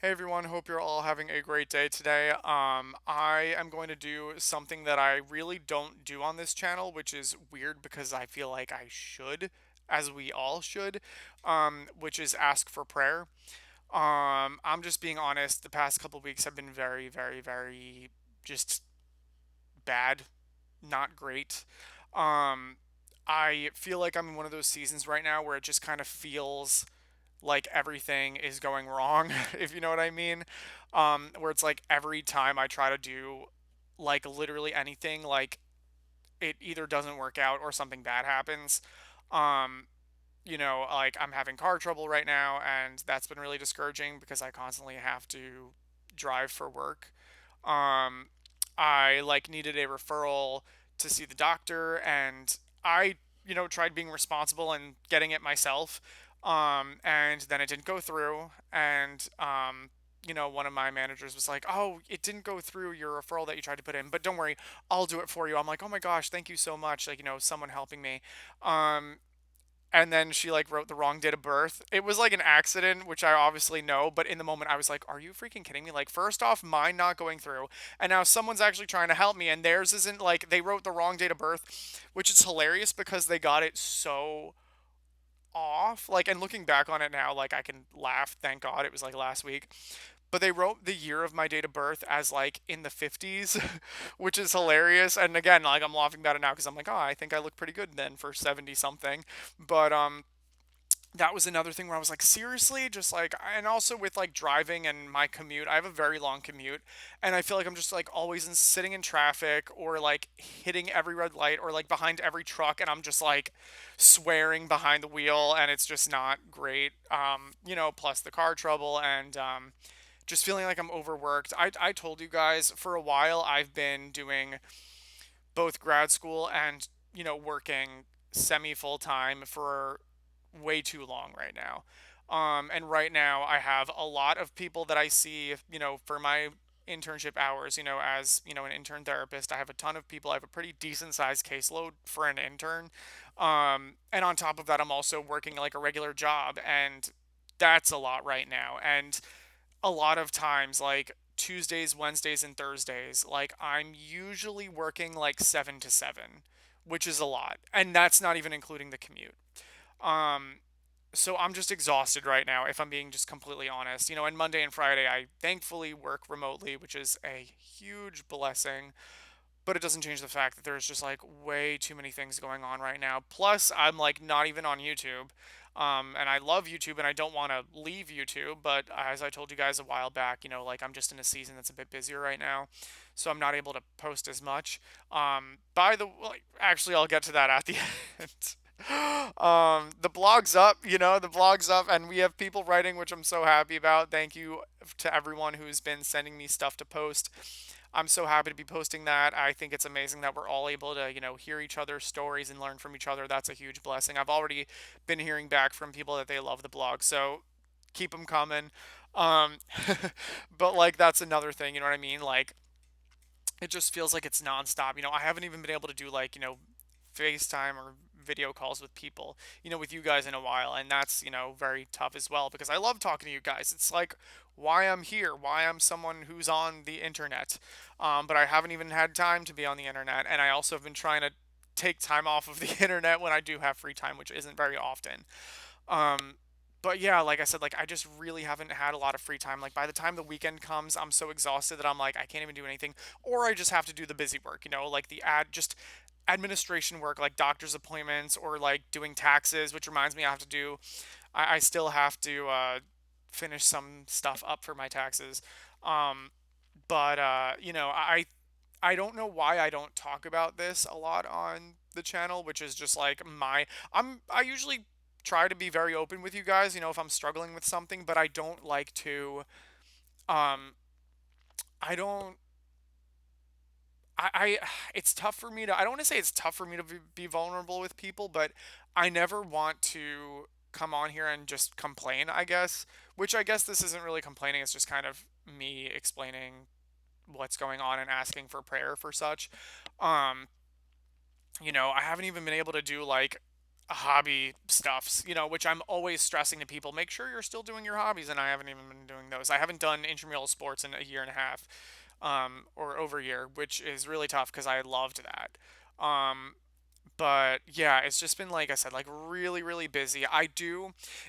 Hey everyone, hope you're all having a great day today. I am going to do something that I really don't do on this channel, which is weird because I feel like I should, as we all should, which is ask for prayer. I'm just being honest, the past couple weeks have been very, very, very just bad, not great. Um, I feel like I'm in one of those seasons right now where it just kind of feels like everything is going wrong, if you know what I mean. Where it's like every time I try to do like literally anything, like it either doesn't work out or something bad happens. Um, like I'm having car trouble right now, and that's been really discouraging because I constantly have to drive for work. Um, I like needed a referral to see the doctor, and I, tried being responsible and getting it myself. And then it didn't go through, and one of my managers was like, "Oh, it didn't go through your referral that you tried to put in, but don't worry, I'll do it for you." I'm like, "Oh my gosh, thank you so much!" Like, someone helping me. Um, and then she like wrote the wrong date of birth. It was like an accident, which I obviously know, but in the moment I was like, "Are you freaking kidding me?" Like, first off, mine not going through, and now someone's actually trying to help me, and theirs isn't. Like, they wrote the wrong date of birth, which is hilarious because they got it so off. Like, and looking back on it now, like I can laugh. Thank God it was like last week. But they wrote the year of my date of birth as like in the 50s, which is hilarious. And again, like I'm laughing about it now because I'm like, oh, I think I look pretty good then for 70 something. But that was another thing where I was like, seriously, just like, and also with like driving and my commute, I have a very long commute, and I feel like I'm just like always sitting in traffic or like hitting every red light or like behind every truck, and I'm just like swearing behind the wheel, and it's just not great. Plus the car trouble and just feeling like I'm overworked. I told you guys for a while I've been doing both grad school and working semi full time for way too long right now. And right now I have a lot of people that I see, for my internship hours, as, an intern therapist. I have a ton of people. I have a pretty decent sized caseload for an intern. And on top of that, I'm also working like a regular job, and that's a lot right now. And a lot of times, like Tuesdays, Wednesdays, and Thursdays, like I'm usually working like 7 to 7, which is a lot. And that's not even including the commute. Um, so I'm just exhausted right now, if I'm being just completely honest. And Monday and Friday, I thankfully work remotely, which is a huge blessing, but it doesn't change the fact that there's just like way too many things going on right now. Plus, I'm like not even on YouTube. And I love YouTube and I don't want to leave YouTube, but as I told you guys a while back, like I'm just in a season that's a bit busier right now, so I'm not able to post as much. By the like, actually, I'll get to that at the end. The blog's up, the blog's up, and we have people writing, which I'm so happy about. Thank you to everyone who's been sending me stuff to post. I'm so happy to be posting that. I think it's amazing that we're all able to, hear each other's stories and learn from each other. That's a huge blessing. I've already been hearing back from people that they love the blog, so keep them coming. Um, but like that's another thing, you know what I mean? Like it just feels like it's nonstop. I haven't even been able to do like, FaceTime or video calls with people, with you guys in a while. And that's, very tough as well because I love talking to you guys. It's like why I'm here, why I'm someone who's on the internet. But I haven't even had time to be on the internet. And I also have been trying to take time off of the internet when I do have free time, which isn't very often. Um, but yeah, like I said, like I just really haven't had a lot of free time. Like by the time the weekend comes, I'm so exhausted that I'm like I can't even do anything, or I just have to do the busy work, like the just administration work, like doctor's appointments or like doing taxes, which reminds me I have to do. I still have to finish some stuff up for my taxes. Um, but I don't know why I don't talk about this a lot on the channel, which is just like I usually try to be very open with you guys, if I'm struggling with something, but I don't like to um I don't I it's tough for me to I don't want to say it's tough for me to be vulnerable with people, but I never want to come on here and just complain, I guess, which I guess this isn't really complaining, it's just kind of me explaining what's going on and asking for prayer for such. Um, I haven't even been able to do like hobby stuffs, which I'm always stressing to people. Make sure you're still doing your hobbies, and I haven't even been doing those. I haven't done intramural sports in a year and a half, or over a year, which is really tough because I loved that. Um, but yeah, it's just been like I said, like really, really busy.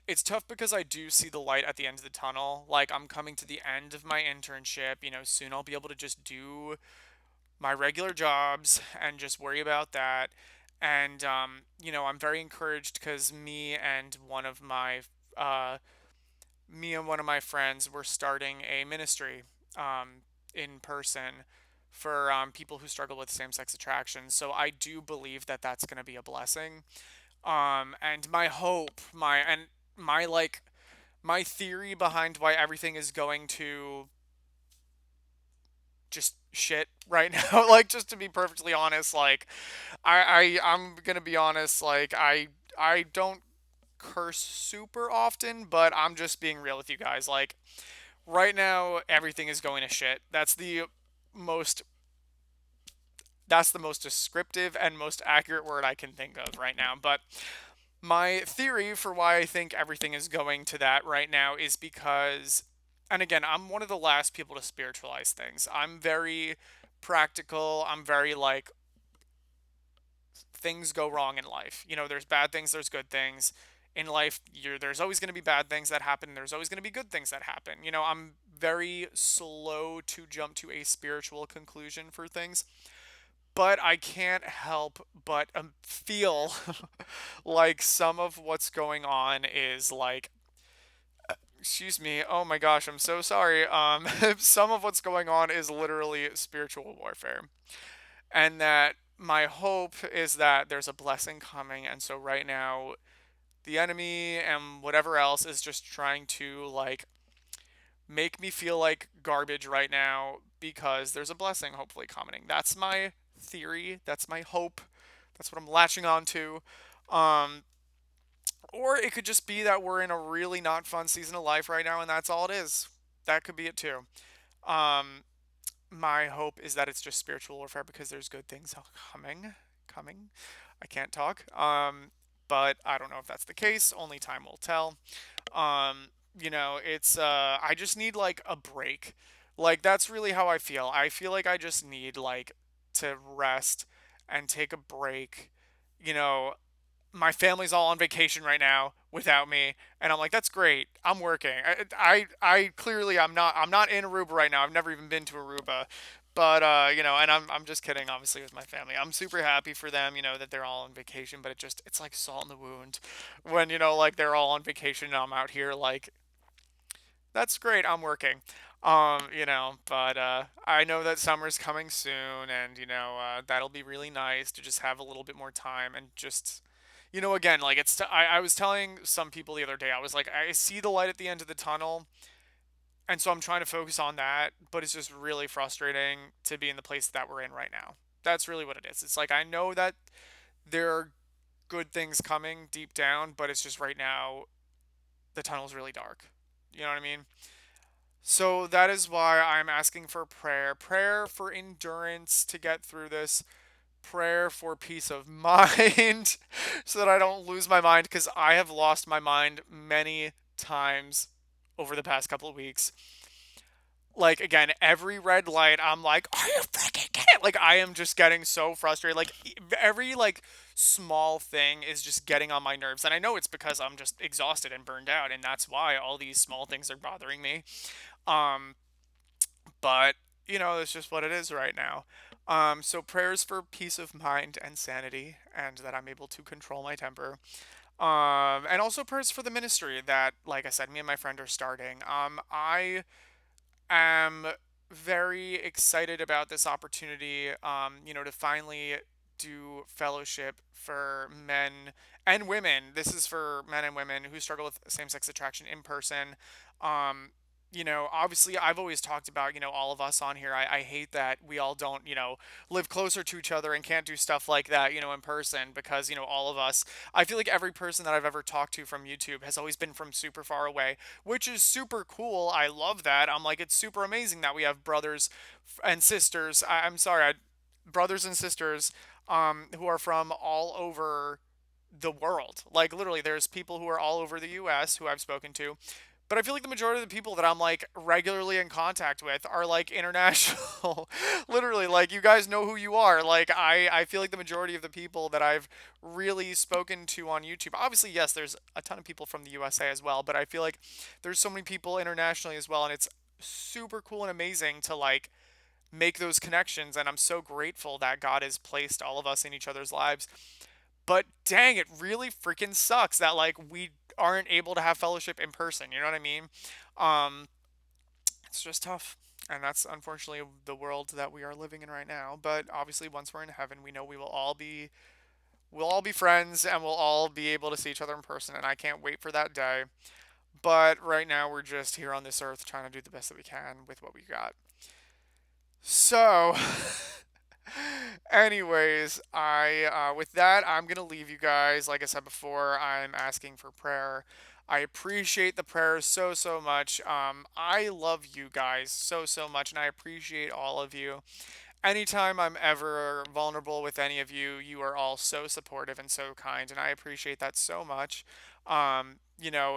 It's tough because I do see the light at the end of the tunnel. Like I'm coming to the end of my internship. Soon I'll be able to just do my regular jobs and just worry about that. And I'm very encouraged because uh, me and one of my friends were starting a ministry in person for people who struggle with same-sex attraction. So I do believe that that's going to be a blessing. And my hope, my theory behind why everything is going to just shit right now, like just to be perfectly honest, like I'm gonna be honest, like I don't curse super often, but I'm just being real with you guys. Like right now, everything is going to shit. Most that's the most descriptive and most accurate word I can think of right now. But my theory for why I think everything is going to that right now is because, and again, I'm one of the last people to spiritualize things. I'm very practical. I'm very like, things go wrong in life. There's bad things, there's good things. In life, there's always going to be bad things that happen, there's always going to be good things that happen. I'm very slow to jump to a spiritual conclusion for things, but I can't help but feel like some of what's going on is like, excuse me, oh my gosh, I'm so sorry. Some of what's going on is literally spiritual warfare. And that my hope is that there's a blessing coming. And so right now, the enemy and whatever else is just trying to like make me feel like garbage right now because there's a blessing hopefully coming. That's my theory. That's my hope. That's what I'm latching on to. Um, or it could just be that we're in a really not fun season of life right now, and that's all it is. That could be it too. Um, my hope is that it's just spiritual warfare because there's good things coming. I can't talk. But I don't know if that's the case. Only time will tell. It's I just need like a break. Like that's really how I feel. I feel like I just need like to rest and take a break. You know, my family's all on vacation right now without me, and I'm like, that's great. I'm working. I clearly I'm not in Aruba right now. I've never even been to Aruba, but and I'm just kidding. Obviously, with my family, I'm super happy for them. That they're all on vacation, but it's like salt in the wound when like they're all on vacation and I'm out here like, that's great. I'm working. But I know that summer's coming soon, and that'll be really nice to just have a little bit more time and just, again, like I was telling some people the other day, I was like, I see the light at the end of the tunnel, and so I'm trying to focus on that, but it's just really frustrating to be in the place that we're in right now. That's really what it is. It's like I know that there are good things coming deep down, but it's just right now the tunnel's really dark. You know what I mean? So that is why I'm asking for prayer for endurance to get through this, prayer for peace of mind so that I don't lose my mind because I have lost my mind many times over the past couple of weeks. Like again, every red light, I'm like, "Are you freaking kidding?" Like I am just getting so frustrated. Like every like small thing is just getting on my nerves, and I know it's because I'm just exhausted and burned out, and that's why all these small things are bothering me. Um, but it's just what it is right now. So prayers for peace of mind and sanity, and that I'm able to control my temper. And also prayers for the ministry that, like I said, me and my friend are starting. I am very excited about this opportunity, to finally do fellowship for men and women. This is for men and women who struggle with same sex attraction in person. Um, Obviously, I've always talked about, all of us on here. I hate that we all don't, live closer to each other and can't do stuff like that, in person because, all of us, I feel like every person that I've ever talked to from YouTube has always been from super far away, which is super cool. I love that. I'm like, it's super amazing that we have brothers and sisters. I'm sorry, brothers and sisters who are from all over. the world. Like literally, there's people who are all over the U.S. who I've spoken to, but I feel like the majority of the people that I'm like regularly in contact with are like international. Literally, like you guys know who you are. Like I feel like the majority of the people that I've really spoken to on YouTube. Obviously, yes, there's a ton of people from the USA as well, but I feel like there's so many people internationally as well, and it's super cool and amazing to like make those connections, and I'm so grateful that God has placed all of us in each other's lives. But dang, it really freaking sucks that like we aren't able to have fellowship in person. You know what I mean? Um, it's just tough. And that's unfortunately the world that we are living in right now. But obviously once we're in heaven, we know we'll all be friends and we'll all be able to see each other in person, and I can't wait for that day. But right now we're just here on this earth trying to do the best that we can with what we got. So, anyways, I with that, I'm gonna leave you guys. Like I said before, I'm asking for prayer. I appreciate the prayers so much. I love you guys so much, and I appreciate all of you. Anytime I'm ever vulnerable with any of you, you are all so supportive and so kind, and I appreciate that so much.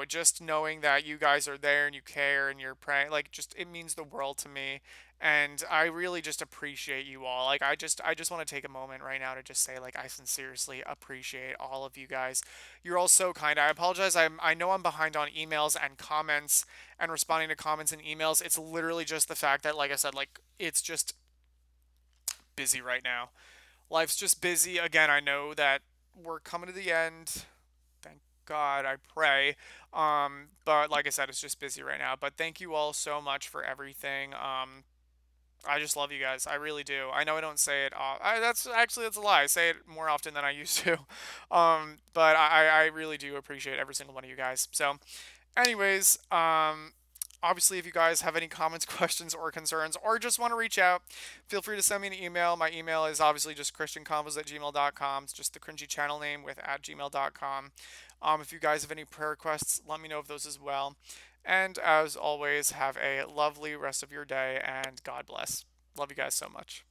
Just knowing that you guys are there and you care and you're praying, like, just it means the world to me. And I really just appreciate you all. Like, I just want to take a moment right now to just say, like, I sincerely appreciate all of you guys. You're all so kind. I apologize. I know I'm behind on emails and comments and responding to comments and emails. It's literally just the fact that, like I said, like, it's just busy right now. Life's just busy. Again, I know that we're coming to the end. Thank God, I pray. But like I said, it's just busy right now. But thank you all so much for everything. I just love you guys. I really do. I know I don't say it. That's a lie. I say it more often than I used to. But I really do appreciate every single one of you guys. So, anyways, obviously, if you guys have any comments, questions, or concerns, or just want to reach out, feel free to send me an email. My email is obviously just christianconvos@gmail.com. It's just the cringy channel name with at gmail.com. If you guys have any prayer requests, let me know of those as well. And as always, have a lovely rest of your day, and God bless. Love you guys so much.